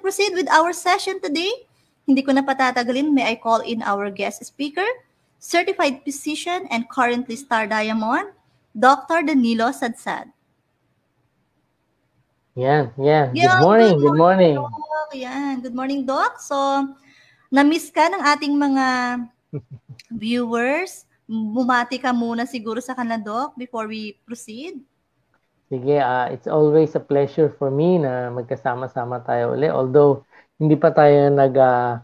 proceed with our session today, hindi ko na patatagalin, may I call in our guest speaker, certified physician and currently Star Diamond, Dr. Danilo Sadsad. Good morning. Doc. Yan. Good morning, Doc. So, na-miss ka ng ating mga viewers. Bumati ka muna siguro sa kanila, Doc, before we proceed. Sige, it's always a pleasure for me na magkasama-sama tayo ulit. Although, hindi pa tayo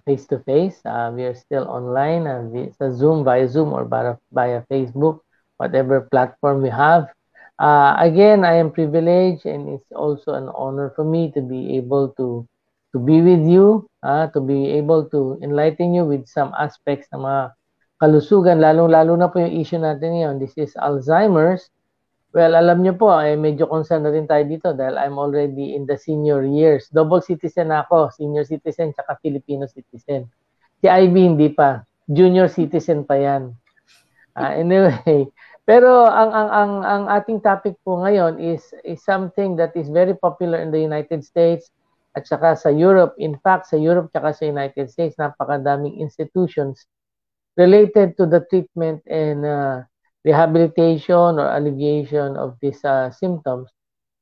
face-to-face. We are still online sa Zoom, via Zoom or via Facebook, whatever platform we have. Again, I am privileged and it's also an honor for me to be able to be with you, to be able to enlighten you with some aspects ng mga kalusugan, lalong-lalo na po yung issue natin ngayon. This is Alzheimer's. Well, alam niyo po, medyo concerned na rin tayo dito dahil I'm already in the senior years. Double citizen ako, senior citizen tsaka Filipino citizen. Si Ivy hindi pa, junior citizen pa yan. Anyway, pero ang ating topic po ngayon is something that is very popular in the United States at saka sa Europe. In fact, sa Europe tsaka sa United States, napakadaming institutions related to the treatment and rehabilitation or alleviation of these symptoms.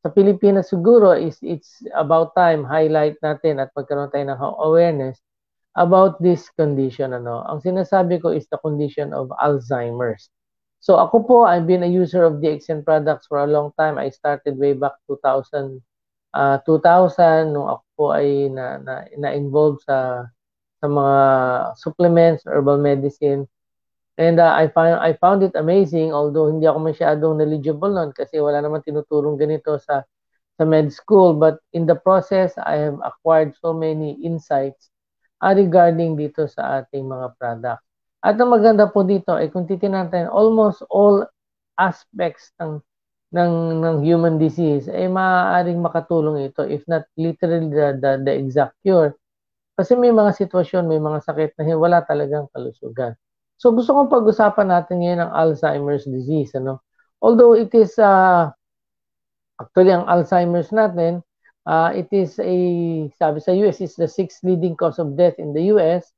Sa Pilipinas siguro it's about time highlight natin at magkaroon tayo ng awareness about this condition. Ang sinasabi ko is the condition of Alzheimer's. So ako po, I've been a user of DXN products for a long time. I started way back 2000 nung ako po ay na-involve sa mga supplements, herbal medicine. And I found it amazing, although hindi ako masyadong knowledgeable nun kasi wala naman tinuturong ganito sa med school. But in the process, I have acquired so many insights regarding dito sa ating mga products. At ang maganda po dito ay kung titingnan natin, almost all aspects ng human disease ay maaaring makatulong ito, if not literally the exact cure. Kasi may mga sitwasyon, may mga sakit na wala talagang kalusugan. So gusto kong pag-usapan natin ngayon ang Alzheimer's disease. Although it is, actually ang Alzheimer's natin, it is sabi sa US, is the 6th leading cause of death in the US.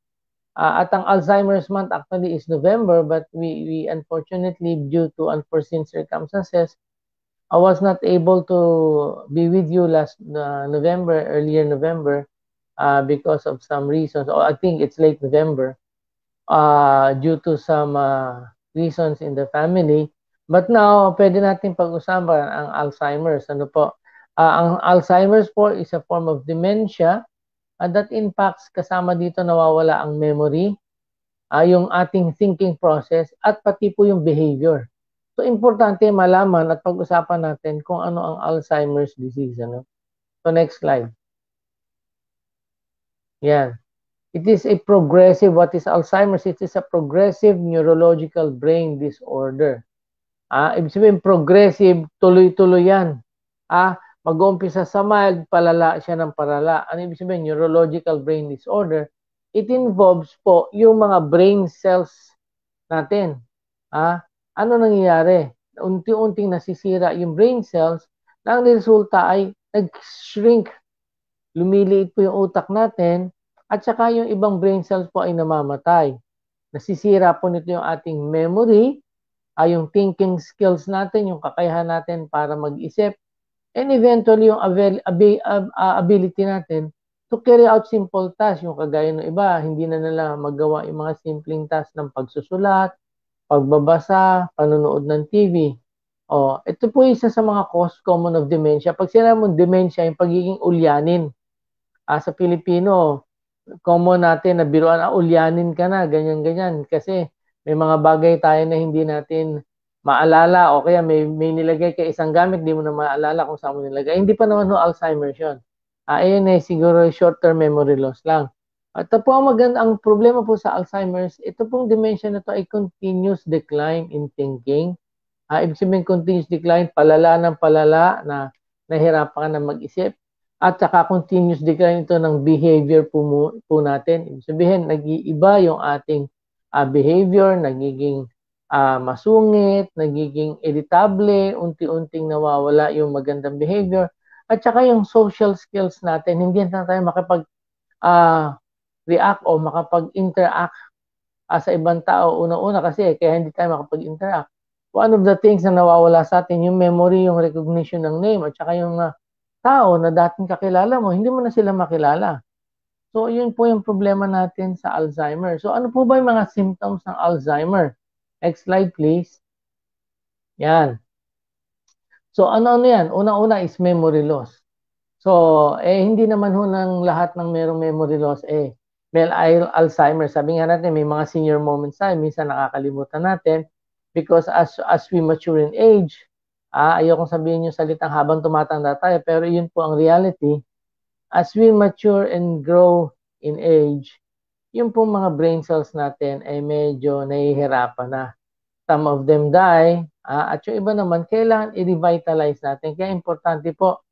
At ang Alzheimer's month actually is November, but we unfortunately, due to unforeseen circumstances, I was not able to be with you last earlier November, because of some reasons, or I think it's late November, due to some reasons in the family. But now, pwede natin pag-usapan ang Alzheimer's. Ang Alzheimer's po is a form of dementia that impacts, kasama dito nawawala ang memory, yung ating thinking process, at pati po yung behavior. So, importante malaman at pag-usapan natin kung ano ang Alzheimer's disease. So, next slide. Yan. It is a progressive, what is Alzheimer's? It is a progressive neurological brain disorder. Ibig sabihin, progressive, tuloy-tuloy yan. Mag-uumpisa sa mild, palala siya ng palala. Ano ibig sabihin? Neurological brain disorder. It involves po yung mga brain cells natin. Ano nangyayari? Unti-unting nasisira yung brain cells na ang resulta ay nag-shrink. Lumiliit po yung utak natin at saka yung ibang brain cells po ay namamatay. Nasisira po nito yung ating memory, yung thinking skills natin, yung kakayahan natin para mag-isip, and eventually yung ability natin to carry out simple tasks. Yung kagaya ng iba, hindi na nila magawa yung mga simpleng tasks ng pagsusulat, pagbabasa, panonood ng TV. Ito po isa sa mga cause common of dementia. Pag sinabi mong dementia, yung pagiging ulyanin. Sa Pilipino, common natin na biruan, ulyanin ka na, ganyan-ganyan. Kasi may mga bagay tayo na hindi natin maalala o kaya may nilagay ka isang gamit, di mo na maalala kung saan mo nilagay. Hindi pa naman Alzheimer's yun. Ayun siguro short-term memory loss lang. At po ang problema po sa Alzheimer's, ito pong dementia na to ay continuous decline in thinking. Ibig sabihin continuous decline, palala ng palala na nahirapan ka na mag-isip. At saka continuous decline ito ng behavior po natin. Ibig sabihin, nag-iiba yung ating behavior, nagiging masungit, nagiging irritable, unti-unting nawawala yung magandang behavior. At saka yung social skills natin, hindi na tayo react o makapag-interact sa ibang tao. Una-una kasi kaya hindi tayo makapag-interact. One of the things na nawawala sa atin, yung memory, yung recognition ng name, at saka yung tao na dating kakilala mo, hindi mo na sila makilala. So, yun po yung problema natin sa Alzheimer. So, ano po ba yung mga symptoms ng Alzheimer? Next slide, please. Yan. So, ano-ano yan? Una-una is memory loss. So, hindi naman ho ng lahat ng merong memory loss, may Alzheimer. Sabi nga natin, may mga senior moments tayo, minsan nakakalimutan natin because as we mature in age, ayokong sabihin yung salitang habang tumatanda tayo, pero yun po ang reality. As we mature and grow in age, yung po mga brain cells natin ay medyo nahihirapan na. Some of them die, at yung iba naman, kailangan i-revitalize natin. Kaya importante po,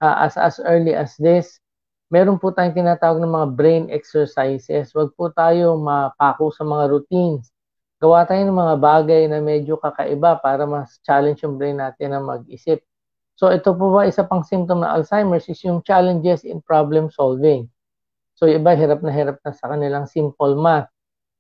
as early as this, meron po tayong tinatawag ng mga brain exercises. Huwag po tayo mapako sa mga routines. Gawa tayo ng mga bagay na medyo kakaiba para mas challenge yung brain natin na mag-isip. So ito po ba isa pang symptom ng Alzheimer's is yung challenges in problem solving. So yung iba hirap na sa kanilang simple math.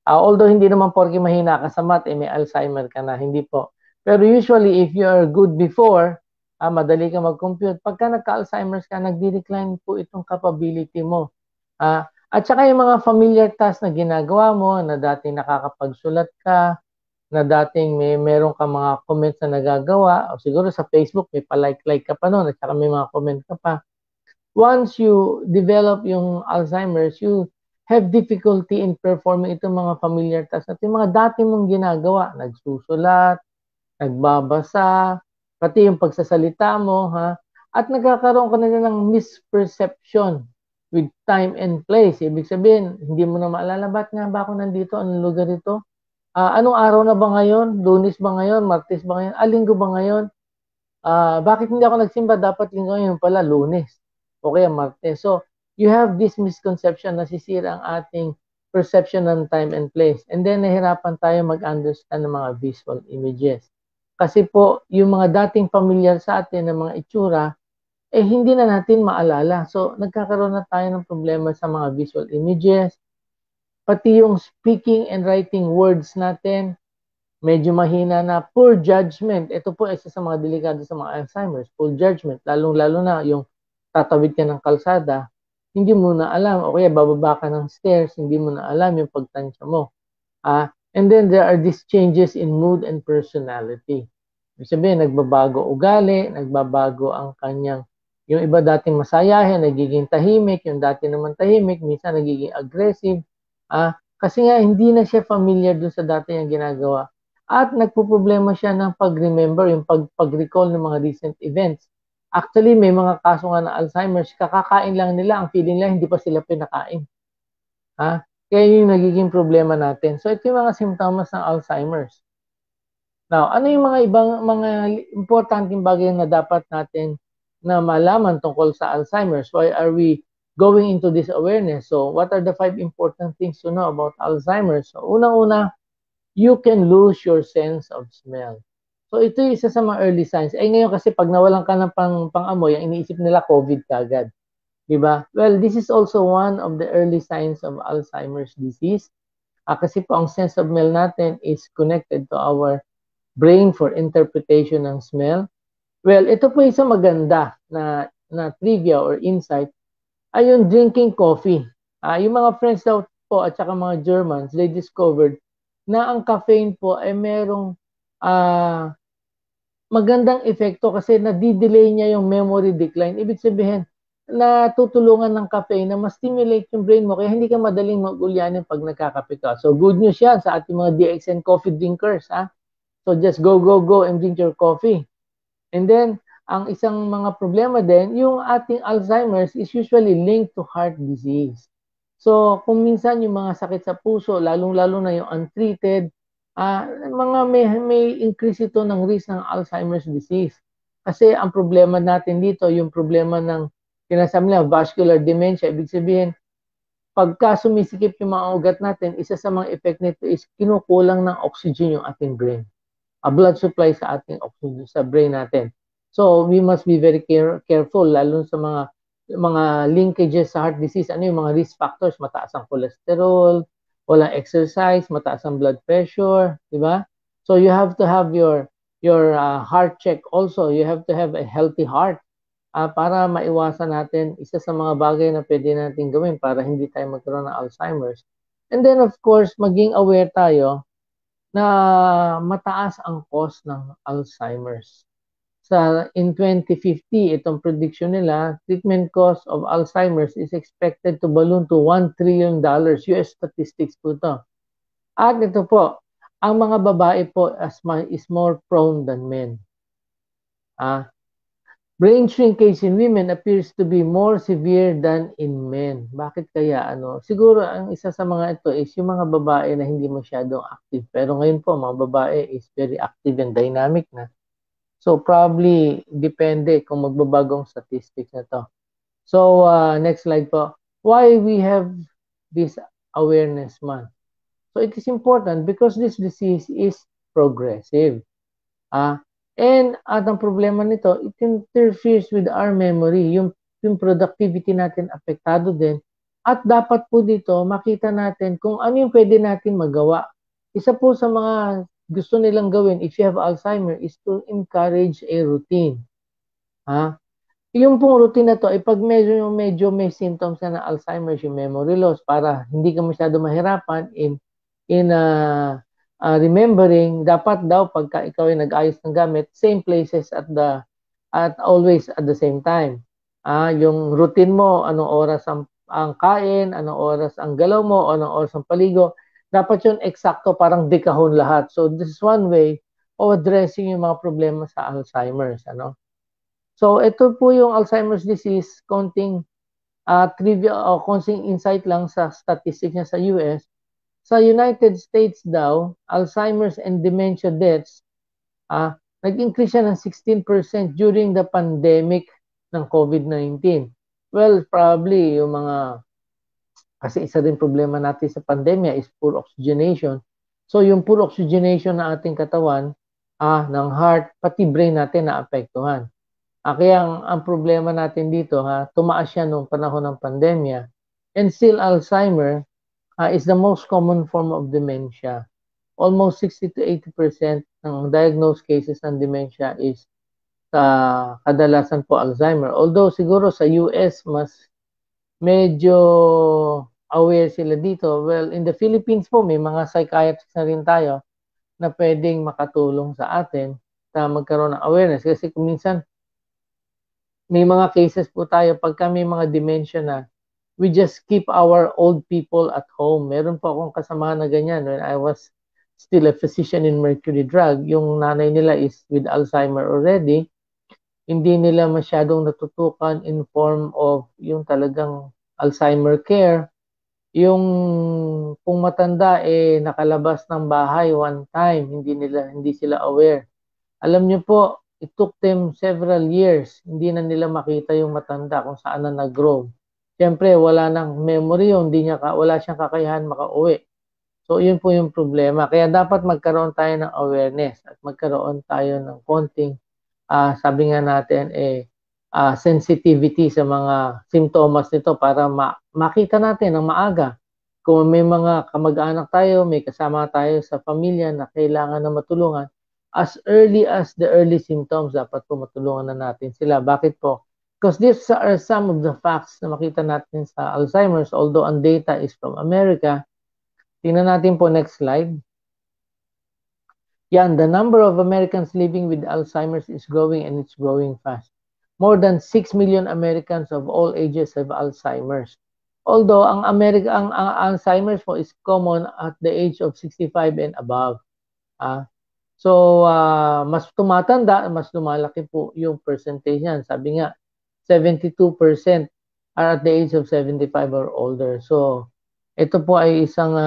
Although hindi naman porke mahina ka sa math, may Alzheimer ka na. Hindi po. Pero usually, if you are good before, madali ka mag-compute. Pagka nagka-Alzheimer's ka, nagdi-decline po itong capability mo. At saka yung mga familiar tasks na ginagawa mo, na dating nakakapagsulat ka, na dating meron ka mga comments na nagagawa, o siguro sa Facebook, may pa-like ka pa noon, at saka may mga comment ka pa. Once you develop yung Alzheimer's, you have difficulty in performing itong mga familiar tasks at yung mga dati mong ginagawa, nagsusulat, nagbabasa, pati yung pagsasalita mo, at nagkakaroon ka na ng misperception with time and place. Ibig sabihin, hindi mo na maalala, ba't nga ba ako nandito? Anong lugar ito? Anong araw na ba ngayon? Lunes ba ngayon? Martes ba ngayon? Linggo ba ngayon? Bakit hindi ako nagsimba? Dapat linggo ngayon pala, Lunes. O kaya Martes. So, you have this misconception na sisira ang ating perception ng time and place. And then, nahirapan tayo mag-understand ng mga visual images. Kasi po, yung mga dating familiar sa atin ng mga itsura, hindi na natin maalala. So, nagkakaroon na tayo ng problema sa mga visual images. Pati yung speaking and writing words natin, medyo mahina na. Poor judgment. Ito po isa sa mga delikado sa mga Alzheimer's. Poor judgment. Lalong-lalo na yung tatawid ka ng kalsada, hindi mo na alam. O kaya bababa ka ng stairs, hindi mo na alam yung pagtansya mo. And then there are these changes in mood and personality. Ibig sabihin, nagbabago ugali, nagbabago ang kanyang, yung iba dating masayahin, nagiging tahimik, yung dati naman tahimik, minsan nagiging aggressive. Kasi nga, hindi na siya familiar dun sa dati niyang ginagawa. At nagpo-problema siya ng pag-remember, yung pag-recall ng mga recent events. Actually, may mga kaso nga na Alzheimer's, kakakain lang nila, ang feeling nila hindi pa sila pinakain. Kaya yung nagiging problema natin. So, ito yung mga symptoms ng Alzheimer's. Now, ano yung mga ibang mga importanteng bagay na dapat natin na malaman tungkol sa Alzheimer's? Why are we going into this awareness? So, what are the 5 important things to know about Alzheimer's? So, unang-una, you can lose your sense of smell. So, ito yung isa sa mga early signs. Ngayon kasi pag nawalan ka ng pang-amoy, ang iniisip nila COVID kagad. Diba? Well, this is also one of the early signs of Alzheimer's disease. Kasi po ang sense of smell natin is connected to our brain for interpretation ng smell. Well, ito po isa maganda na trivia or insight ay yung drinking coffee. Yung mga friends daw po at saka mga Germans, they discovered na ang caffeine po ay merong magandang epekto kasi nadidelay niya yung memory decline. Ibig sabihin, natutulungan ng caffeine na ma-stimulate yung brain mo kaya hindi ka madaling mag-ulyanin pag nagkakape ka. So good news yan sa ating mga DXN coffee drinkers. So just go and drink your coffee. And then, ang isang mga problema din, yung ating Alzheimer's is usually linked to heart disease. So kung minsan yung mga sakit sa puso, lalong-lalo na yung untreated, mga may increase ito ng risk ng Alzheimer's disease. Kasi ang problema natin dito, yung problema ng sinasabi nila vascular dementia, ibig sabihin, pagka sumisikip yung mga ugat natin, isa sa mga effect nito is kinukulang ng oxygen yung ating brain. Blood supply sa ating oxygen sa brain natin. So we must be very careful, lalo sa mga mga linkages sa heart disease. Ano yung mga risk factors? Mataas ang cholesterol, walang exercise, mataas ang blood pressure, di ba? So you have to have your heart check also. You have to have a healthy heart para maiwasan natin isa sa mga bagay na pwede natin gawin para hindi tayo magkaroon ng Alzheimer's. And then of course, maging aware tayo na mataas ang cost ng Alzheimer's. In 2050, itong prediction nila, treatment cost of Alzheimer's is expected to balloon to $1 trillion. US statistics po ito. At ito po, ang mga babae po is more prone than men. Brain shrinkage in women appears to be more severe than in men. Bakit kaya? Siguro ang isa sa mga ito is yung mga babae na hindi masyadong active. Pero ngayon po, mga babae is very active and dynamic na. So probably depende kung magbabagong statistics na to. So next slide po. Why we have this awareness month? So it is important because this disease is progressive. And at ang problema nito, it interferes with our memory. Yung productivity natin apektado din. At dapat po dito makita natin kung ano yung pwede natin magawa. Isa po sa mga gusto nilang gawin if you have Alzheimer is to encourage a routine. Yung pong routine na to ay pag medyo may symptoms na Alzheimer's, yung memory loss, para hindi ka masyado mahirapan in remembering, dapat daw pagka ikaw ay nag-ayos ng gamit, same places at always at the same time. Yung routine mo, anong oras ang kain, anong oras ang galaw mo, anong oras ang paligo, dapat yun eksakto, parang dekahon lahat. So this is one way of addressing yung mga problema sa Alzheimer's. So ito po yung Alzheimer's disease, konting trivia o konting insight lang sa statistics niya sa US. Sa United States daw, Alzheimer's and dementia deaths, nag-increase siya ng 16% during the pandemic ng COVID-19. Well, probably yung kasi isa din problema natin sa pandemya is poor oxygenation. So yung poor oxygenation ng ating katawan, ng heart, pati brain natin naapektuhan. Kaya ang problema natin dito, tumaas siya nung panahon ng pandemya. And still Alzheimer is the most common form of dementia. Almost 60 to 80% ng diagnosed cases ng dementia is kadalasan po Alzheimer. Although siguro sa US mas medyo aware sila dito. Well, in the Philippines po may mga psychiatrists na rin tayo na pwedeng makatulong sa atin na magkaroon ng awareness. Kasi kung minsan may mga cases po tayo pagka may mga dementia na, we just keep our old people at home. Meron po akong kasama na ganyan when I was still a physician in Mercury Drug. Yung nanay nila is with Alzheimer already. Hindi nila masyadong natutukan in form of yung talagang Alzheimer care. Yung kung matanda nakalabas ng bahay one time, hindi sila aware. Alam niyo po, it took them several years. Hindi na nila makita yung matanda kung saan na nag-grow. Siyempre, wala nang memory yun, wala siyang kakayahan makauwi. So, yun po yung problema. Kaya dapat magkaroon tayo ng awareness at magkaroon tayo ng konting, sabi nga natin, sensitivity sa mga symptoms nito para makita natin ng maaga. Kung may mga kamag-anak tayo, may kasama tayo sa pamilya na kailangan na matulungan, as early as the early symptoms, dapat po matulungan na natin sila. Bakit po? Because these are some of the facts na makita natin sa Alzheimer's, although ang data is from America. Tingnan natin po next slide. Yan, the number of Americans living with Alzheimer's is growing and it's growing fast. More than 6 million Americans of all ages have Alzheimer's. Although ang Alzheimer's po is common at the age of 65 and above. So, mas tumatanda, mas lumalaki po yung percentage niyan. Sabi nga, 72% are at the age of 75 or older. So, ito po ay isang,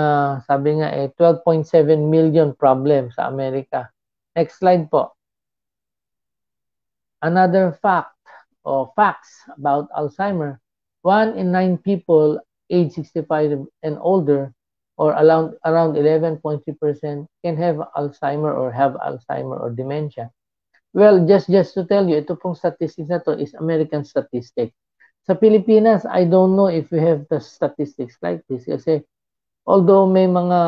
sabi nga, 12.7 million problem sa Amerika. Next slide po. Another fact or facts about Alzheimer, 1 in 9 people age 65 and older or around 11.3% can have Alzheimer or have Alzheimer or dementia. Well, just to tell you, ito pong statistics na to is American statistic. Sa Pilipinas, I don't know if we have the statistics like this kasi although may mga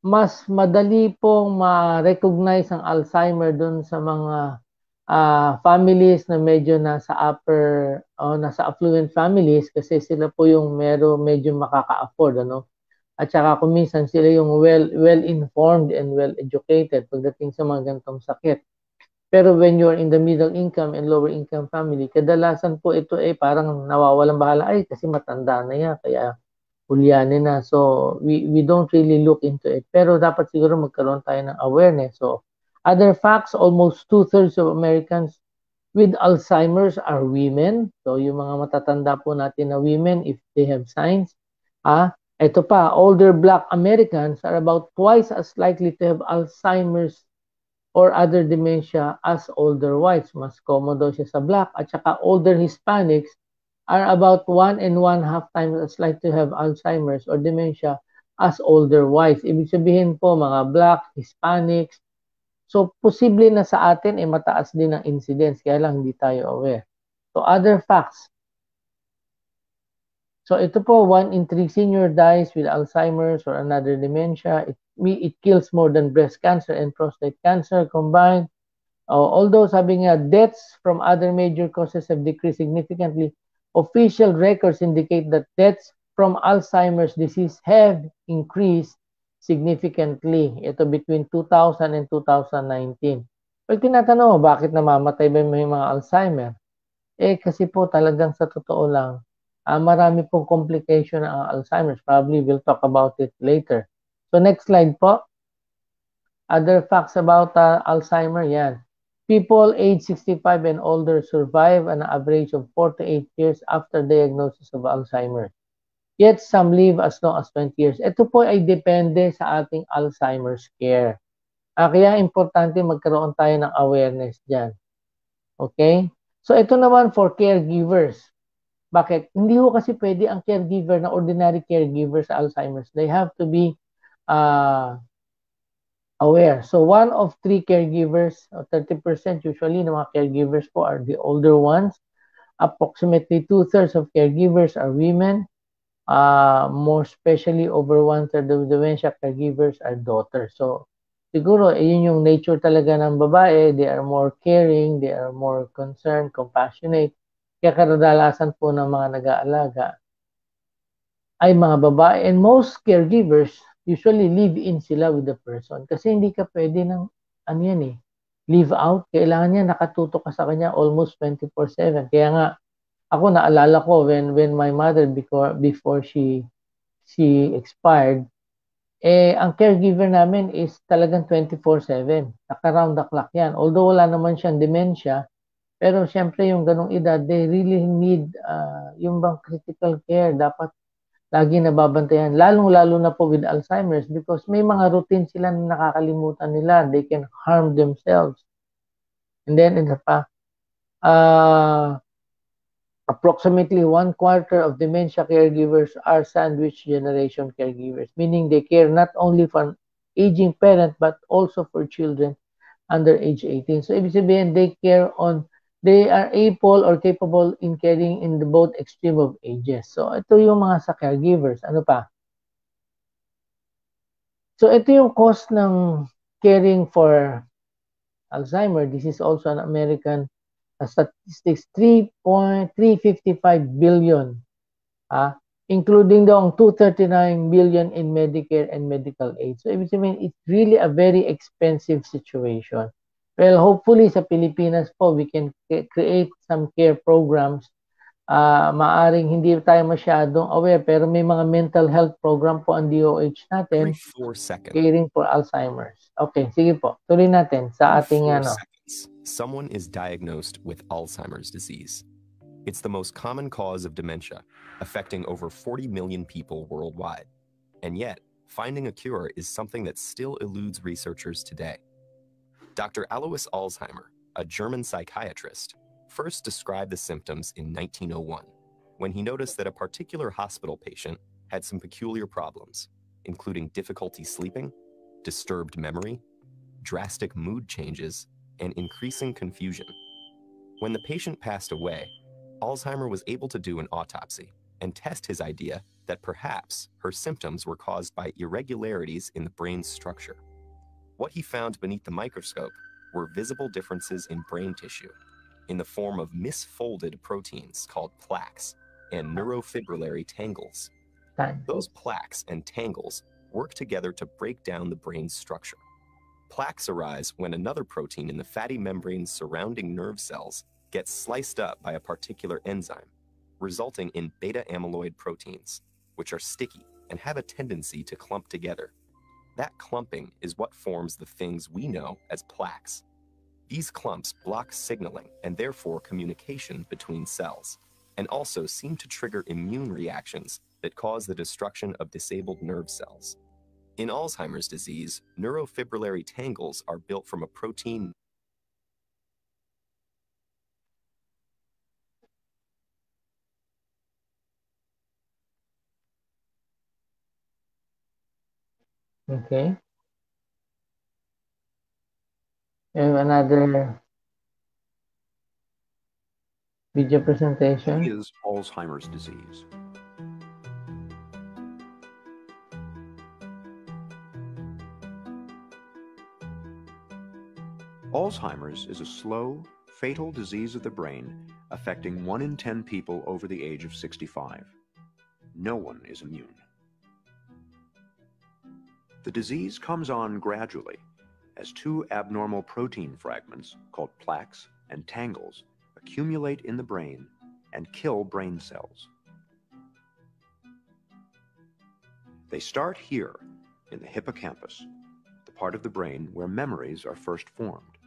mas madali pong ma-recognize ang Alzheimer dun sa mga families na medyo nasa upper o nasa affluent families kasi sila po yung medyo makaka-afford, ano? At saka kung minsan sila yung well-informed and well-educated pagdating sa mga ganitong sakit. Pero when you're in the middle income and lower income family, kadalasan po ito parang nawawalang bahala. Ay, kasi matanda na yan, kaya hulyanin na. So, we don't really look into it. Pero dapat siguro magkaroon tayo ng awareness. So, other facts, almost 2/3 of Americans with Alzheimer's are women. So, yung mga matatanda po natin na women, if they have signs. Ito pa, older Black Americans are about twice as likely to have Alzheimer's or other dementia as older whites. Mas common daw siya sa Black. At saka older Hispanics are about 1.5 times as likely to have Alzheimer's or dementia as older whites. Ibig sabihin po, mga Black, Hispanics, so posible na sa atin mataas din ang incidence, kaya lang hindi tayo aware. So other facts. So ito po, 1 in 3 senior dies with Alzheimer's or another dementia. It kills more than breast cancer and prostate cancer combined. Although sabi nga, deaths from other major causes have decreased significantly, official records indicate that deaths from Alzheimer's disease have increased significantly. Ito between 2000 and 2019. Pag tinatanong mo, bakit namamatay ba yung mga Alzheimer? Kasi po talagang sa totoo lang, marami pong complication ng Alzheimer's. Probably we'll talk about it later. So next slide po. Other facts about Alzheimer, yan. People age 65 and older survive an average of 48 years after diagnosis of Alzheimer's. Yet some live as long as 20 years. Ito po ay depende sa ating Alzheimer's care. Kaya importante magkaroon tayo ng awareness dyan. Okay? So ito naman for caregivers. Bakit? Hindi ho kasi pwede ang caregiver na ordinary caregiver sa Alzheimer's. They have to be aware. So 1 of 3 caregivers, 30% usually ng mga caregivers po are the older ones. Approximately 2/3 of caregivers are women. More especially over 1/3 of dementia caregivers are daughters. So siguro yun yung nature talaga ng babae. They are more caring, they are more concerned, compassionate. Kaya kadalasan po ng mga nag-aalaga ay mga babae. And most caregivers usually live in sila with the person. Kasi hindi ka pwede ng, live out. Kailangan niya nakatutok ka sa kanya almost 24/7. Kaya nga, ako naalala ko when my mother before she expired, ang caregiver namin is talagang 24/7. Naka-round the clock yan. Although wala naman siyang dementia, pero syempre yung ganong edad, they really need yung bang critical care. Dapat lagi nababantayan, lalong-lalo na po with Alzheimer's because may mga routine sila na nakakalimutan nila. They can harm themselves. And then, approximately 1/4 of dementia caregivers are sandwich generation caregivers, meaning they care not only for an aging parent but also for children under age 18. So, ibig sabihin, they are able or capable in caring in the both extreme of ages. So, ito yung mga sa caregivers. Ano pa? So, ito yung cost ng caring for Alzheimer. This is also an American statistics, 3.355 billion. Including daw ang 239 billion in Medicare and medical aid. So, ibig sabihin, it's really a very expensive situation. Well, hopefully sa Pilipinas po, we can create some care programs. Maaring hindi tayo masyadong aware, pero may mga mental health program po ang DOH natin. Caring for Alzheimer's. Okay, sige po. Tuloy natin sa ating someone is diagnosed with Alzheimer's disease. It's the most common cause of dementia, affecting over 40 million people worldwide. And yet, finding a cure is something that still eludes researchers today. Dr. Alois Alzheimer, a German psychiatrist, first described the symptoms in 1901, when he noticed that a particular hospital patient had some peculiar problems, including difficulty sleeping, disturbed memory, drastic mood changes, and increasing confusion. When the patient passed away, Alzheimer was able to do an autopsy and test his idea that perhaps her symptoms were caused by irregularities in the brain's structure. What he found beneath the microscope were visible differences in brain tissue in the form of misfolded proteins called plaques and neurofibrillary tangles. Those plaques and tangles work together to break down the brain's structure. Plaques arise when another protein in the fatty membranes surrounding nerve cells gets sliced up by a particular enzyme, resulting in beta amyloid proteins, which are sticky and have a tendency to clump together. That clumping is what forms the things we know as plaques. These clumps block signaling and therefore communication between cells, and also seem to trigger immune reactions that cause the destruction of disabled nerve cells. In Alzheimer's disease, neurofibrillary tangles are built from a protein. Okay. And another video presentation. What is Alzheimer's disease? Alzheimer's is a slow, fatal disease of the brain affecting 1 in 10 people over the age of 65. No one is immune. The disease comes on gradually as 2 abnormal protein fragments called plaques and tangles accumulate in the brain and kill brain cells. They start here in the hippocampus, the part of the brain where memories are first formed.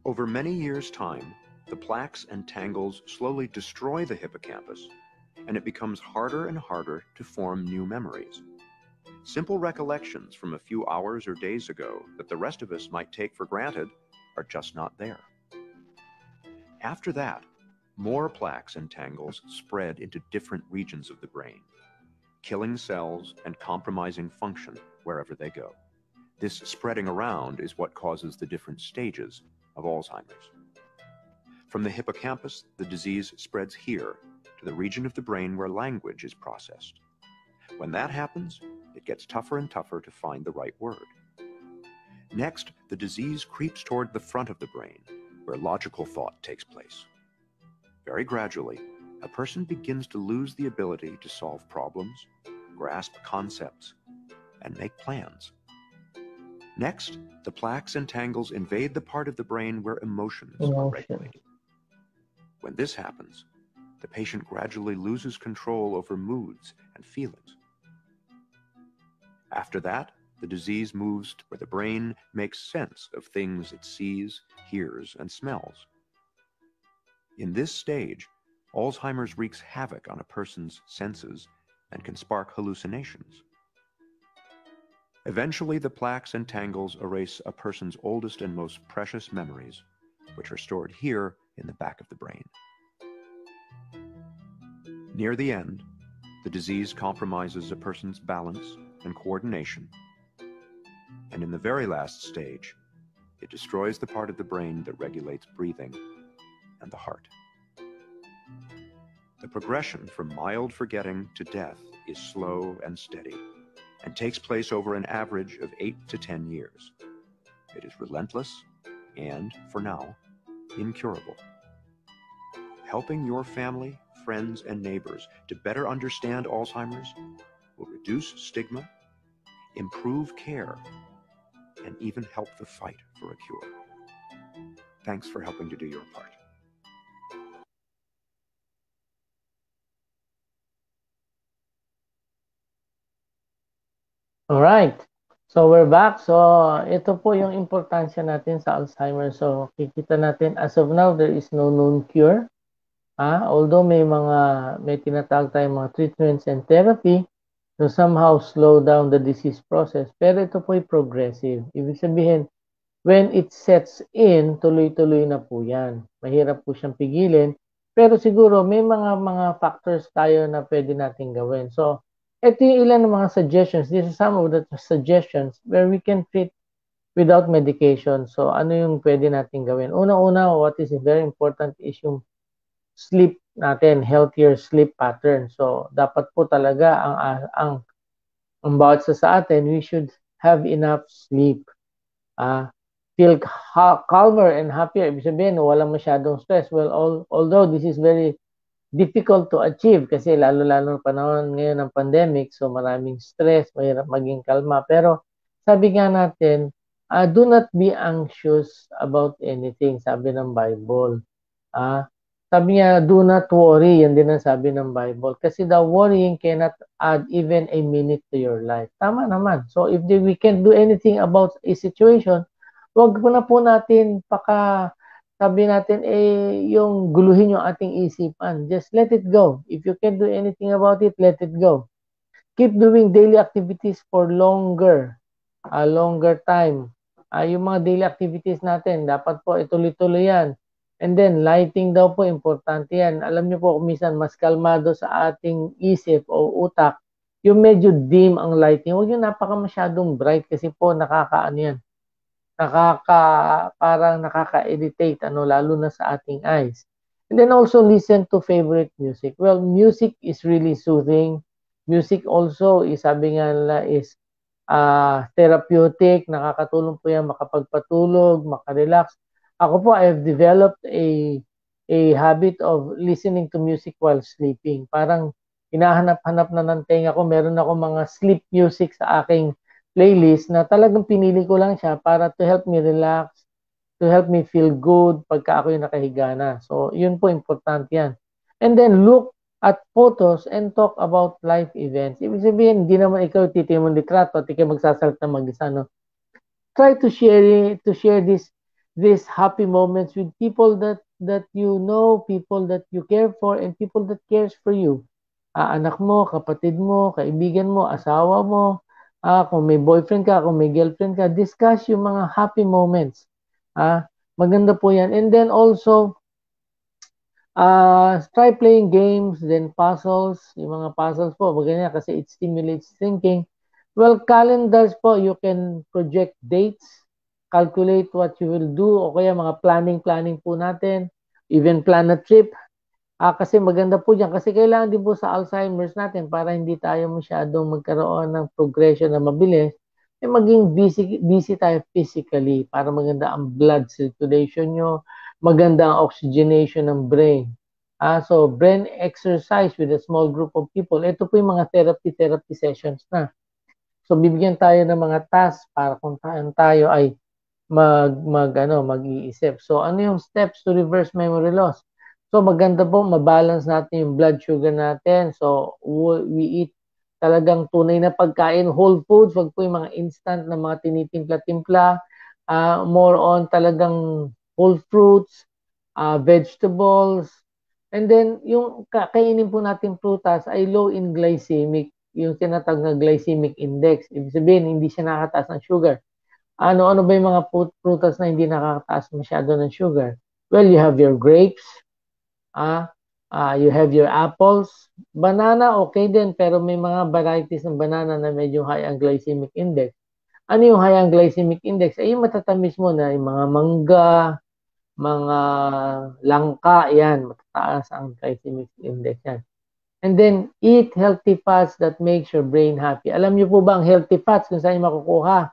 Over many years' time, the plaques and tangles slowly destroy the hippocampus, and it becomes harder and harder to form new memories. Simple recollections from a few hours or days ago that the rest of us might take for granted are just not there. After that, more plaques and tangles spread into different regions of the brain, killing cells and compromising function wherever they go. This spreading around is what causes the different stages of Alzheimer's. From the hippocampus, the disease spreads here to the region of the brain where language is processed. When that happens, it gets tougher and tougher to find the right word. Next, the disease creeps toward the front of the brain, where logical thought takes place. Very gradually, a person begins to lose the ability to solve problems, grasp concepts, and make plans. Next, the plaques and tangles invade the part of the brain where emotions are regulated. When this happens, the patient gradually loses control over moods and feelings. After that, the disease moves to where the brain makes sense of things it sees, hears, and smells. In this stage, Alzheimer's wreaks havoc on a person's senses and can spark hallucinations. Eventually, the plaques and tangles erase a person's oldest and most precious memories, which are stored here in the back of the brain. Near the end, the disease compromises a person's balance and coordination. And in the very last stage, it destroys the part of the brain that regulates breathing and the heart. The progression from mild forgetting to death is slow and steady, and takes place over an average of 8 to 10 years. It is relentless and, for now, incurable. Helping your family, friends, and neighbors to better understand Alzheimer's will reduce stigma, improve care, and even help the fight for a cure. Thanks for helping to do your part. Alright. So, we're back. So, ito po yung importansya natin sa Alzheimer's. So, kikita natin, as of now, there is no known cure. Although may tinatawag tayong mga treatments and therapy to somehow slow down the disease process. Pero ito po ay progressive. Ibig sabihin, when it sets in, tuloy-tuloy na po yan. Mahirap po siyang pigilin. Pero siguro, may mga factors tayo na pwede natin gawin. So, ito yung ilan ng mga suggestions. These are some of the suggestions where we can treat without medication. So, ano yung pwede natin gawin? Una-una, what is very important is yung sleep natin, healthier sleep pattern. So, dapat po talaga ang bawat sa atin, we should have enough sleep. Feel calmer and happier. Ibig sabihin, walang masyadong stress. Well, although this is very difficult to achieve kasi lalo-lalo panahon ngayon ng pandemic, so maraming stress, mahirap maging kalma. Pero sabi nga natin, do not be anxious about anything, sabi ng Bible. Sabi niya, do not worry, yan din ang sabi ng Bible. Kasi the worrying cannot add even a minute to your life. Tama naman. So if we can't do anything about a situation, wag po na po natin sabi natin, yung guluhin yung ating isipan. Just let it go. If you can't do anything about it, let it go. Keep doing daily activities for longer time. Yung mga daily activities natin, dapat po ituloy-tuloy yan. And then, lighting daw po, importante yan. Alam niyo po, minsan mas kalmado sa ating isip o utak, yung medyo dim ang lighting. Huwag yung masyadong bright kasi po nakakaano yan. Parang nakaka-irritate, lalo na sa ating eyes. And then also listen to favorite music. Well, music is really soothing. Music also, sabi nga nila, is therapeutic. Nakakatulong po yan makapagpatulog, makarelax. Ako po, I have developed a habit of listening to music while sleeping. Parang hinahanap-hanap na ng tenga ko. Meron ako mga sleep music sa aking playlist na talagang pinili ko lang siya para to help me relax, to help me feel good pagka ako yung nakahiga na. So, yun po, importante yan. And then, look at photos and talk about life events. Ibig sabihin, hindi naman ikaw titingin mong litrato at ikaw magsasalita mag-isa, no? Try to share these happy moments with people that you know, people that you care for, and people that cares for you. Anak mo, kapatid mo, kaibigan mo, asawa mo, kung may boyfriend ka, kung may girlfriend ka, discuss yung mga happy moments. Maganda po yan. And then also, try playing games, then puzzles. Yung mga puzzles po, maganda kasi it stimulates thinking. Well, calendars po, you can project dates, calculate what you will do, o kaya mga planning po natin, even plan a trip. Kasi maganda po dyan, kasi kailangan din po sa Alzheimer's natin para hindi tayo masyadong magkaroon ng progression na mabilis, maging busy tayo physically para maganda ang blood circulation nyo, maganda ang oxygenation ng brain. So, brain exercise with a small group of people. Ito po yung mga therapy sessions na. So, bibigyan tayo ng mga tasks para kung tayo ay mag-iisip. So, ano yung steps to reverse memory loss? So, maganda po, mabalance natin yung blood sugar natin. So, we eat talagang tunay na pagkain, whole foods, wag po yung mga instant na mga tinitimpla-timpla. More on talagang whole fruits, vegetables. And then, yung kainin po natin prutas ay low in glycemic, yung tinatawag na glycemic index. Ibig sabihin, hindi siya nakakataas ng sugar. Ano ba yung mga prutas na hindi nakakataas masyado ng sugar? Well, you have your grapes, you have your apples, banana, okay din, pero may mga varieties ng banana na medyo high ang glycemic index. Ano yung high ang glycemic index? Ay yung matatamis mo na yung mga mangga, mga langka, yan, matataas ang glycemic index yan. And then, eat healthy fats that makes your brain happy. Alam niyo po ba ang healthy fats kung saan yung makukuha?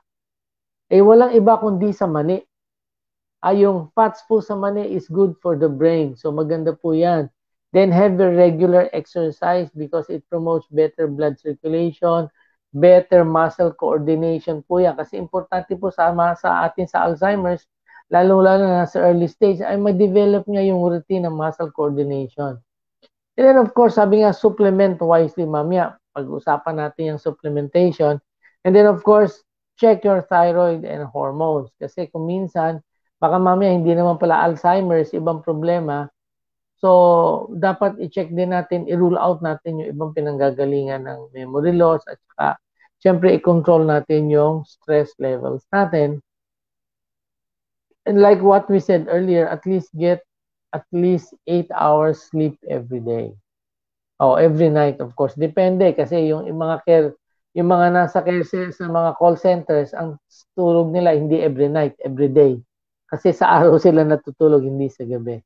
Walang iba kundi sa mani. Yung fats po sa mani is good for the brain. So, maganda po yan. Then, have a regular exercise because it promotes better blood circulation, better muscle coordination po yan. Kasi importante po sa atin sa Alzheimer's, lalo-lalo na sa early stage, ay ma-develop niya yung routine ng muscle coordination. And then, of course, sabi nga, supplement wisely, mamaya. Pag-usapan natin yung supplementation. And then, of course, check your thyroid and hormones. Kasi kung minsan, baka mamaya hindi naman pala Alzheimer's, ibang problema. So, dapat i-check din natin, i-rule out natin yung ibang pinanggagalingan ng memory loss at saka, syempre, i-control natin yung stress levels natin. And like what we said earlier, at least get at least 8 hours sleep every day. Every night, of course. Depende kasi yung mga nasa care sa mga call centers, ang tulog nila hindi every night, every day. Kasi sa araw sila natutulog, hindi sa gabi.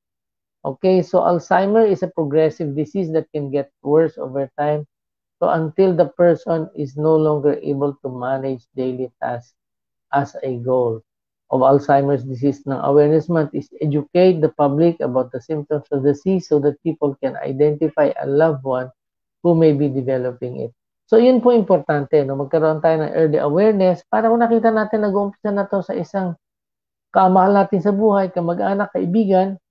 Okay, so Alzheimer is a progressive disease that can get worse over time. So until the person is no longer able to manage daily tasks as a goal of Alzheimer's disease ng Awareness Month is educate the public about the symptoms of the disease so that people can identify a loved one who may be developing it. So yun po importante, no? Magkaroon tayo ng early awareness para kung nakita natin nag-uumpisa na to sa isang kamahal natin sa buhay, kamag-anak, kaibigan,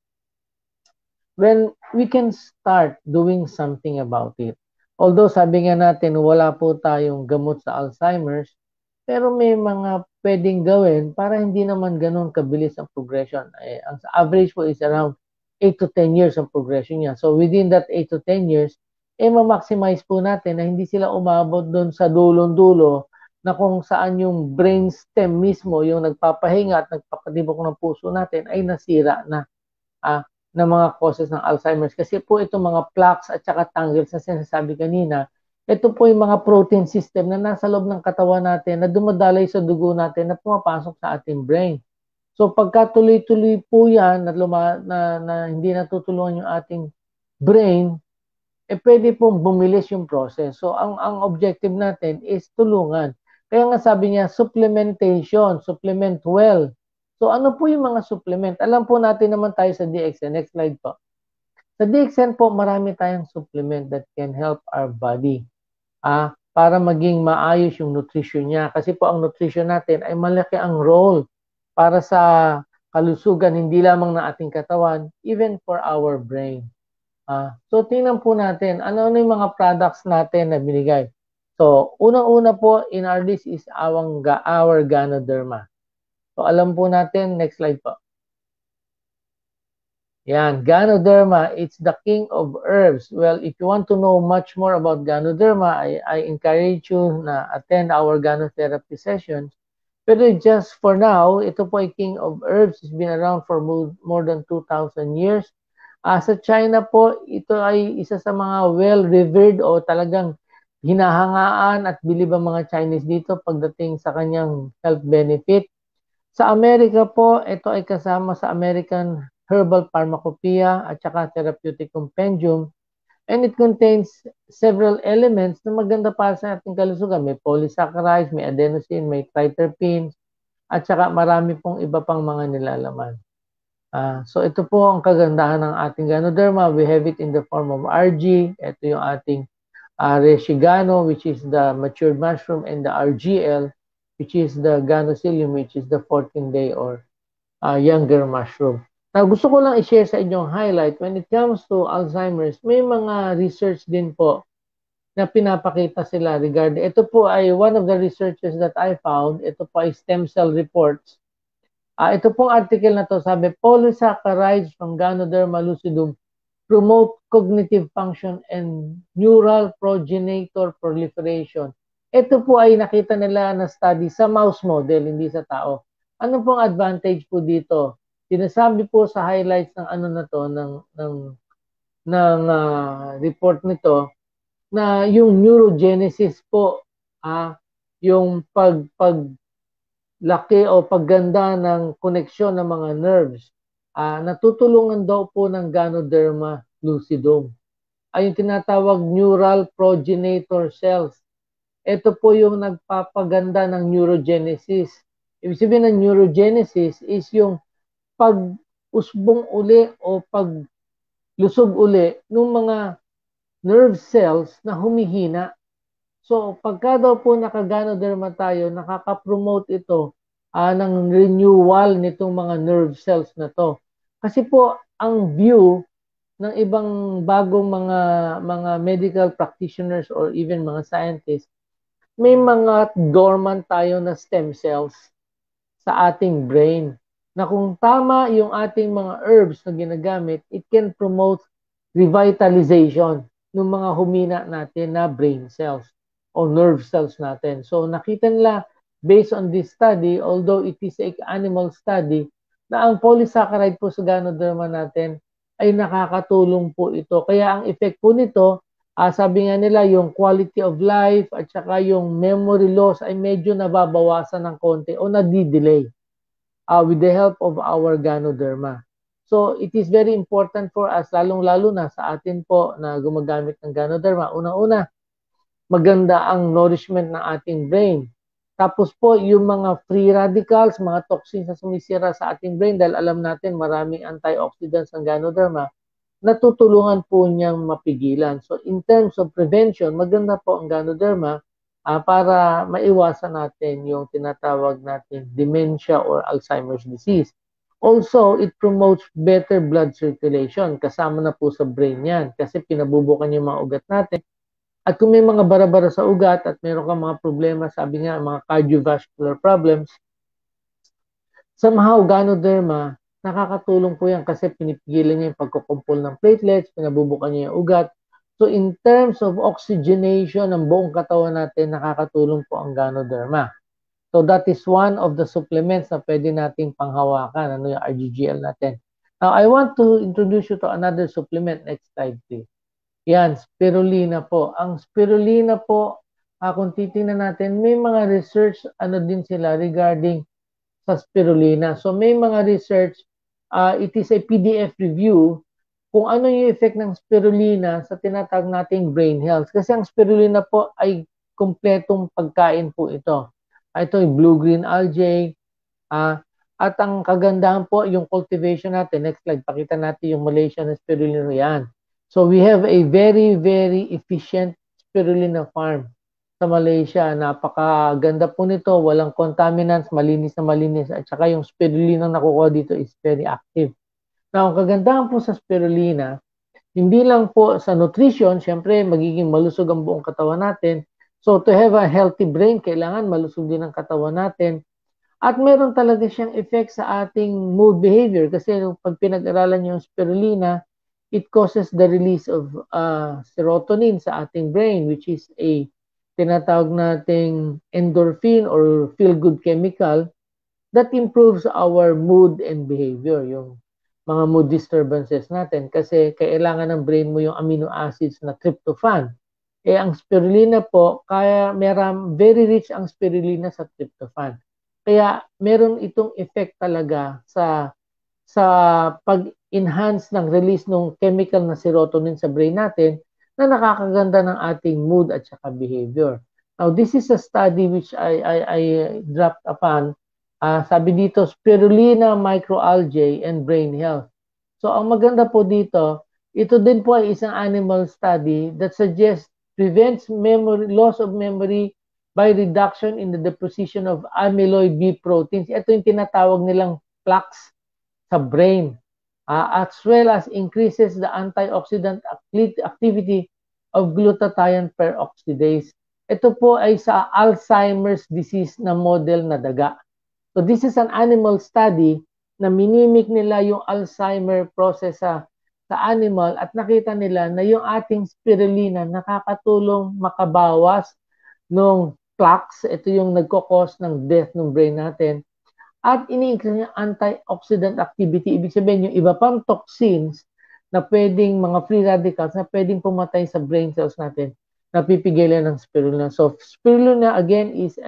when we can start doing something about it. Although sabi nga natin wala po tayong gamot sa Alzheimer's, pero may mga pwedeng gawin para hindi naman ganun kabilis ang progression. Ang average po is around 8 to 10 years ang progression niya. So within that 8 to 10 years, ma-maximize po natin na hindi sila umabot doon sa dulong-dulo na kung saan yung brainstem mismo, yung nagpapahinga at nagpapatibok ng puso natin ay nasira na ng mga causes ng Alzheimer's. Kasi po itong mga plaques at saka tangles na sinasabi kanina, ito po yung mga protein system na nasa loob ng katawan natin na dumadalay sa dugo natin na pumapasok sa ating brain. So pagka tuloy-tuloy po yan na hindi natutulungan yung ating brain, pwede pong bumilis yung process. So ang objective natin is tulungan. Kaya nga sabi niya, supplementation, supplement well. So ano po yung mga supplement? Alam po natin naman tayo sa DXN. Next slide po. Sa DXN po, marami tayong supplement that can help our body para maging maayos yung nutrition niya. Kasi po ang nutrition natin ay malaki ang role para sa kalusugan, hindi lamang ng ating katawan, even for our brain. So tingnan po natin, ano yung mga products natin na binigay. So unang-una po in our list is our Ganoderma. So alam po natin, next slide po. Yan, Ganoderma, it's the king of herbs. Well, if you want to know much more about Ganoderma, I encourage you na attend our Ganotherapy sessions. Pero just for now, ito po ay king of herbs. It's been around for more than 2,000 years. Sa China po, ito ay isa sa mga well-revered o talagang hinahangaan at bilib ang mga Chinese dito pagdating sa kanyang health benefit. Sa Amerika po, ito ay kasama sa American Herbal Pharmacopoeia at saka Therapeutic Compendium. And it contains several elements na maganda para sa ating kalusugan. May polysaccharides, may adenosine, may triterpenes, at saka marami pong iba pang mga nilalaman. So ito po ang kagandahan ng ating Ganoderma. We have it in the form of RG. Ito yung ating Reshigano, which is the matured mushroom, and the RGL, which is the Ganocilium, which is the 14-day or younger mushroom. Now, gusto ko lang i-share sa inyong highlight. When it comes to Alzheimer's, may mga research din po na pinapakita sila regarding. Ito po ay one of the researches that I found. Ito po ay stem cell reports. Ito pong article na to, sabi, polysaccharides from Ganoderma lucidum promote cognitive function and neural progenitor proliferation. Ito po ay nakita nila na study sa mouse model, hindi sa tao. Ano pong advantage po dito? Sinasabi po sa highlights ng ano na to, ng report nito, na yung neurogenesis po, yung paglaki o pagganda ng koneksyon ng mga nerves, natutulungan daw po ng Ganoderma lucidum. Ay yung tinatawag neural progenitor cells. Ito po yung nagpapaganda ng neurogenesis. Ibig sabihin ng neurogenesis is yung pag-usbong uli o paglusog uli ng mga nerve cells na humihina. So, pagka daw po naka-Ganoderma tayo, nakaka-promote ito ng renewal nitong mga nerve cells na to. Kasi po, ang view ng ibang bagong mga medical practitioners or even mga scientists, may mga dormant tayo na stem cells sa ating brain na kung tama yung ating mga herbs na ginagamit, it can promote revitalization ng mga humina natin na brain cells o nerve cells natin. So nakita nila based on this study, although it is an animal study, na ang polysaccharide po sa Ganoderma natin ay nakakatulong po ito. Kaya ang effect po nito, sabi nga nila yung quality of life at saka yung memory loss ay medyo nababawasan ng konti o nadidelay with the help of our Ganoderma. So it is very important for us, lalong-lalo na sa atin po na gumagamit ng Ganoderma. Una-una, maganda ang nourishment ng ating brain. Tapos po, yung mga free radicals, mga toxins na sumisira sa ating brain, dahil alam natin maraming antioxidants ang Ganoderma, natutulungan po niyang mapigilan. So in terms of prevention, maganda po ang Ganoderma para maiwasan natin yung tinatawag natin dementia or Alzheimer's disease. Also, it promotes better blood circulation. Kasama na po sa brain yan kasi pinabubukan yung mga ugat natin. At kung may mga bara-bara sa ugat at meron kang mga problema, sabi nga, mga cardiovascular problems, somehow Ganoderma, nakakatulong po yan kasi pinipigilan niya yung pagkukumpol ng platelets, pinabubukan niya yung ugat. So in terms of oxygenation ng buong katawan natin, nakakatulong po ang Ganoderma. So that is one of the supplements na pwede nating panghawakan, yung RGGL natin. Now, I want to introduce you to another supplement. Next slide, please. Yan, spirulina po. Ang spirulina po, kung titingnan natin, may mga research, din sila regarding sa spirulina. So may mga research, it is a PDF review kung ano yung effect ng spirulina sa tinatawag nating brain health. Kasi ang spirulina po ay kumpletong pagkain po ito. Ito yung blue-green algae. At ang kagandahan po, yung cultivation natin. Next slide, pakita natin yung Malaysian spirulina. Yan. So we have a very, very efficient spirulina farm sa Malaysia. Napakaganda po nito. Walang contaminants, malinis na malinis. At saka yung spirulina na nakukuha dito is very active. Now, ang kagandahan po sa spirulina, hindi lang po sa nutrition, syempre magiging malusog ang buong katawan natin. So to have a healthy brain, kailangan malusog din ang katawan natin. At meron talaga siyang effect sa ating mood behavior kasi pag pinag-aralan yung spirulina, it causes the release of serotonin sa ating brain, which is a tinatawag nating endorphin or feel-good chemical that improves our mood and behavior, yung mga mood disturbances natin. Kasi kailangan ng brain mo yung amino acids na tryptophan. Ang spirulina po, kaya very rich ang spirulina sa tryptophan. Kaya meron itong effect talaga sa pag-enhance ng release ng chemical na serotonin sa brain natin na nakakaganda ng ating mood at saka behavior. Now, this is a study which I dropped upon. Sabi dito, spirulina microalgae and brain health. So, ang maganda po dito, ito din po ay isang animal study that suggests prevents loss of memory by reduction in the deposition of amyloid B proteins. Ito yung tinatawag nilang plaques sa brain, as well as increases the antioxidant activity of glutathione peroxidase. Ito po ay sa Alzheimer's disease na model na daga. So this is an animal study na minimik nila yung Alzheimer process sa animal at nakita nila na yung ating spirulina nakakatulong makabawas ng plaques. Ito yung nagkakos ng death ng brain natin. At ini-increase niya antioxidant activity. Ibig sabihin yung iba pang toxins na pwedeng mga free radicals na pwedeng pumatay sa brain cells natin, napipigilan ng spirulina. So spirulina again is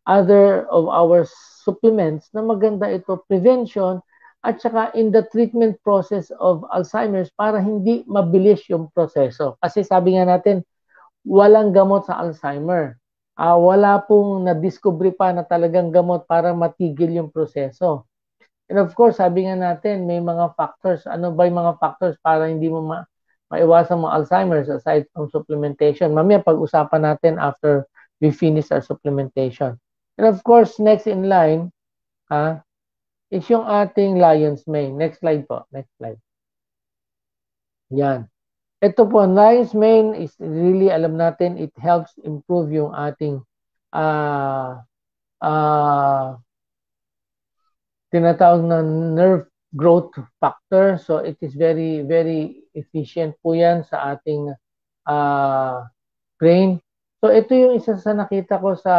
other of our supplements na maganda ito, prevention at saka in the treatment process of Alzheimer's para hindi mabilis yung proseso. Kasi sabi nga natin, walang gamot sa Alzheimer. Wala pong na-discovery pa na talagang gamot para matigil yung proseso. And of course, sabi nga natin, may mga factors. Ano ba yung mga factors para hindi mo maiwasan mo Alzheimer's aside from supplementation? Mamaya pag-usapan natin after we finish our supplementation. And of course, next in line, is yung ating lion's mane. Next slide po. Next slide. Yan. Ito po, lion's mane is really, alam natin, it helps improve yung ating tinatawag na nerve growth factor. So it is very, very efficient po yan sa ating brain. So ito yung isa sa nakita ko sa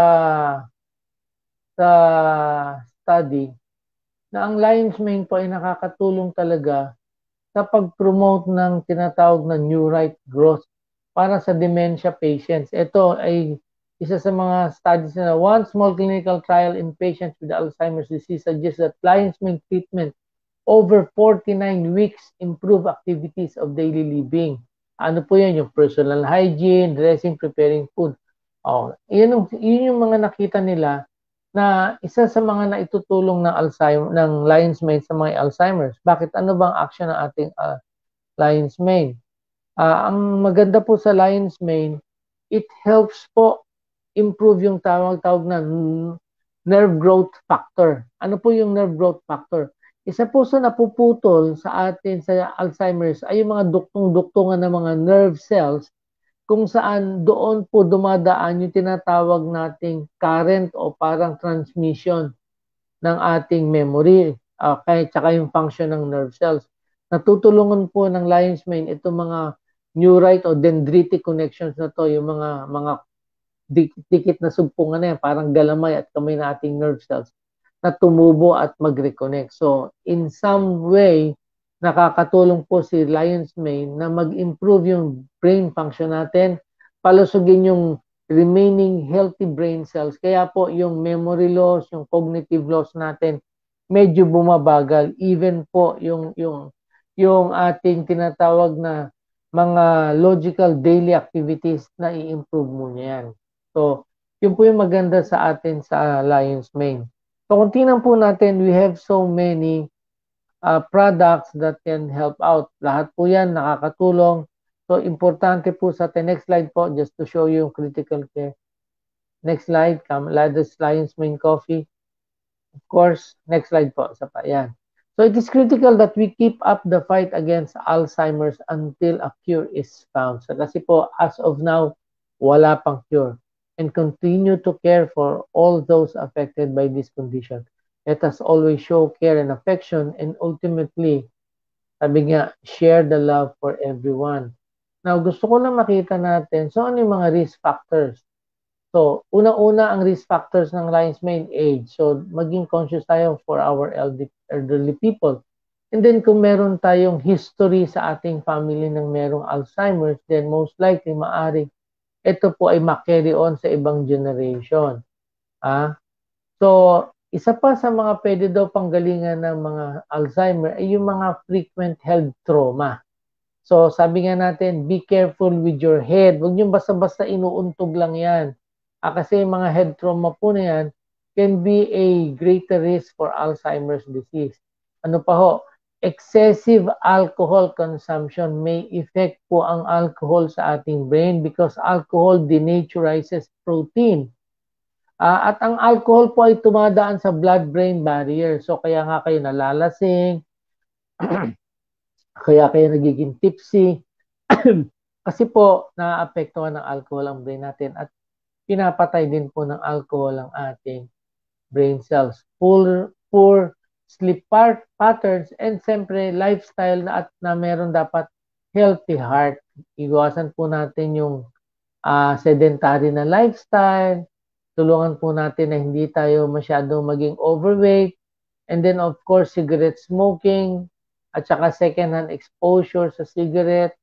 study na ang lion's mane po ay nakakatulong talaga sa pag-promote ng tinatawag na neurite growth para sa dementia patients. Ito ay isa sa mga studies na one small clinical trial in patients with Alzheimer's disease suggests that lion's mane treatment over 49 weeks improve activities of daily living. Ano po yan? Yung personal hygiene, dressing, preparing food. Yun yung mga nakita nila na isa sa mga naitutulong ng Lion's Mane sa mga Alzheimer's. Bakit? Ano bang action ng ating Lion's Mane? Ang maganda po sa Lion's Mane, it helps po improve yung tawag na nerve growth factor. Ano po yung nerve growth factor? Isa po sa napuputol sa atin sa Alzheimer's ay yung mga duktong-duktungan ng mga nerve cells kung saan doon po dumadaan yung tinatawag nating current o parang transmission ng ating memory, tsaka yung function ng nerve cells. Natutulungan po ng Lion's Mane itong mga neurite o dendritic connections na to, yung mga dikit na sugpungan na yan, parang galamay at kamay na ating nerve cells na tumubo at mag-reconnect. So, in some way, nakakatulong po si Lion's Mane na mag-improve yung brain function natin, palusugin yung remaining healthy brain cells. Kaya po yung memory loss, yung cognitive loss natin, medyo bumabagal. Even po yung ating tinatawag na mga logical daily activities na i-improve mo yan. So, yun po yung maganda sa atin sa Lion's Mane. So, kung tingnan po natin, we have so many products that can help out. Lahat po yan nakakatulong. So, importante po sa atin. Next slide po, just to show you yung critical care. Next slide, this Lion's Mane Coffee. Of course, next slide po. Isa pa, yan. So, it is critical that we keep up the fight against Alzheimer's until a cure is found. So, kasi po, as of now, wala pang cure. And continue to care for all those affected by this condition. Let us always show care and affection and ultimately, sabi nga, share the love for everyone. Now, gusto ko lang makita natin, so ano yung mga risk factors? So, una-una ang risk factors ng Lion's Mane, age. So, maging conscious tayo for our elderly people. And then, kung meron tayong history sa ating family ng merong Alzheimer's, then most likely, maaari, ito po ay ma-carry on sa ibang generation. So, isa pa sa mga pwede daw panggalingan ng mga Alzheimer ay yung mga frequent health trauma. So, sabi nga natin, be careful with your head. Huwag nyo basta-basta inuuntog lang yan. Kasi yung mga head trauma po na yan can be a greater risk for Alzheimer's disease. Ano pa ho? Excessive alcohol consumption may affect po ang alcohol sa ating brain because alcohol denaturizes protein. At ang alcohol po ay tumadaan sa blood-brain barrier. So, kaya nga kayo nalalasing, kaya kayo nagiging tipsy. Kasi po, naapektuhan ng alcohol ang brain natin at pinapatay din po ng alcohol ang ating brain cells. Poor sleep patterns and siyempre lifestyle na meron dapat healthy heart. Iwasan po natin yung sedentary na lifestyle. Tulungan po natin na hindi tayo masyadong maging overweight. And then, of course, cigarette smoking at saka second-hand exposure sa cigarette.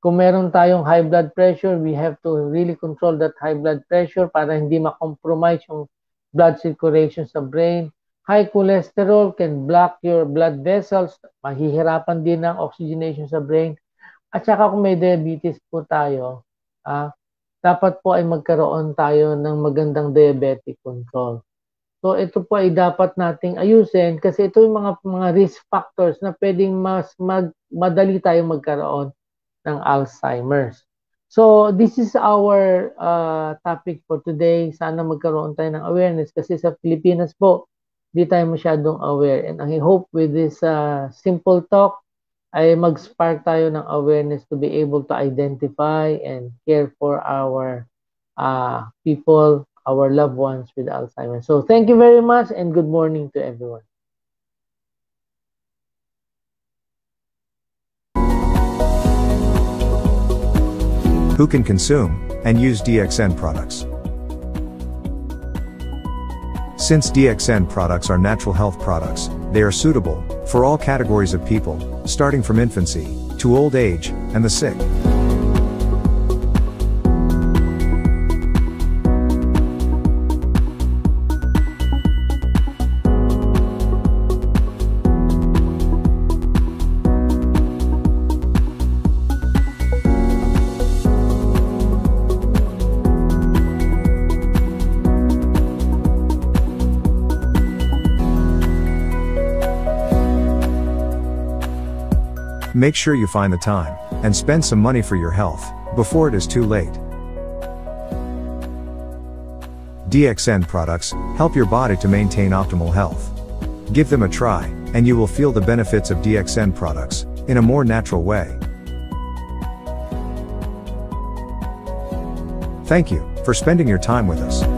Kung meron tayong high blood pressure, we have to really control that high blood pressure para hindi ma-compromise yung blood circulation sa brain. High cholesterol can block your blood vessels. Mahihirapan din ang oxygenation sa brain. At saka kung may diabetes po tayo, dapat po ay magkaroon tayo ng magandang diabetic control. So ito po ay dapat nating ayusin kasi ito yung mga risk factors na pwedeng madali tayong magkaroon ng Alzheimer's. So this is our topic for today. Sana magkaroon tayo ng awareness kasi sa Pilipinas po, di tayo masyadong aware. And I hope with this simple talk, ay mag-spark tayo ng awareness to be able to identify and care for our people, our loved ones with Alzheimer's. So thank you very much and good morning to everyone. Who can consume and use DXN products? Since DXN products are natural health products, they are suitable for all categories of people, starting from infancy to old age and the sick. Make sure you find the time and spend some money for your health before it is too late. DXN products help your body to maintain optimal health. Give them a try, and you will feel the benefits of DXN products in a more natural way. Thank you for spending your time with us.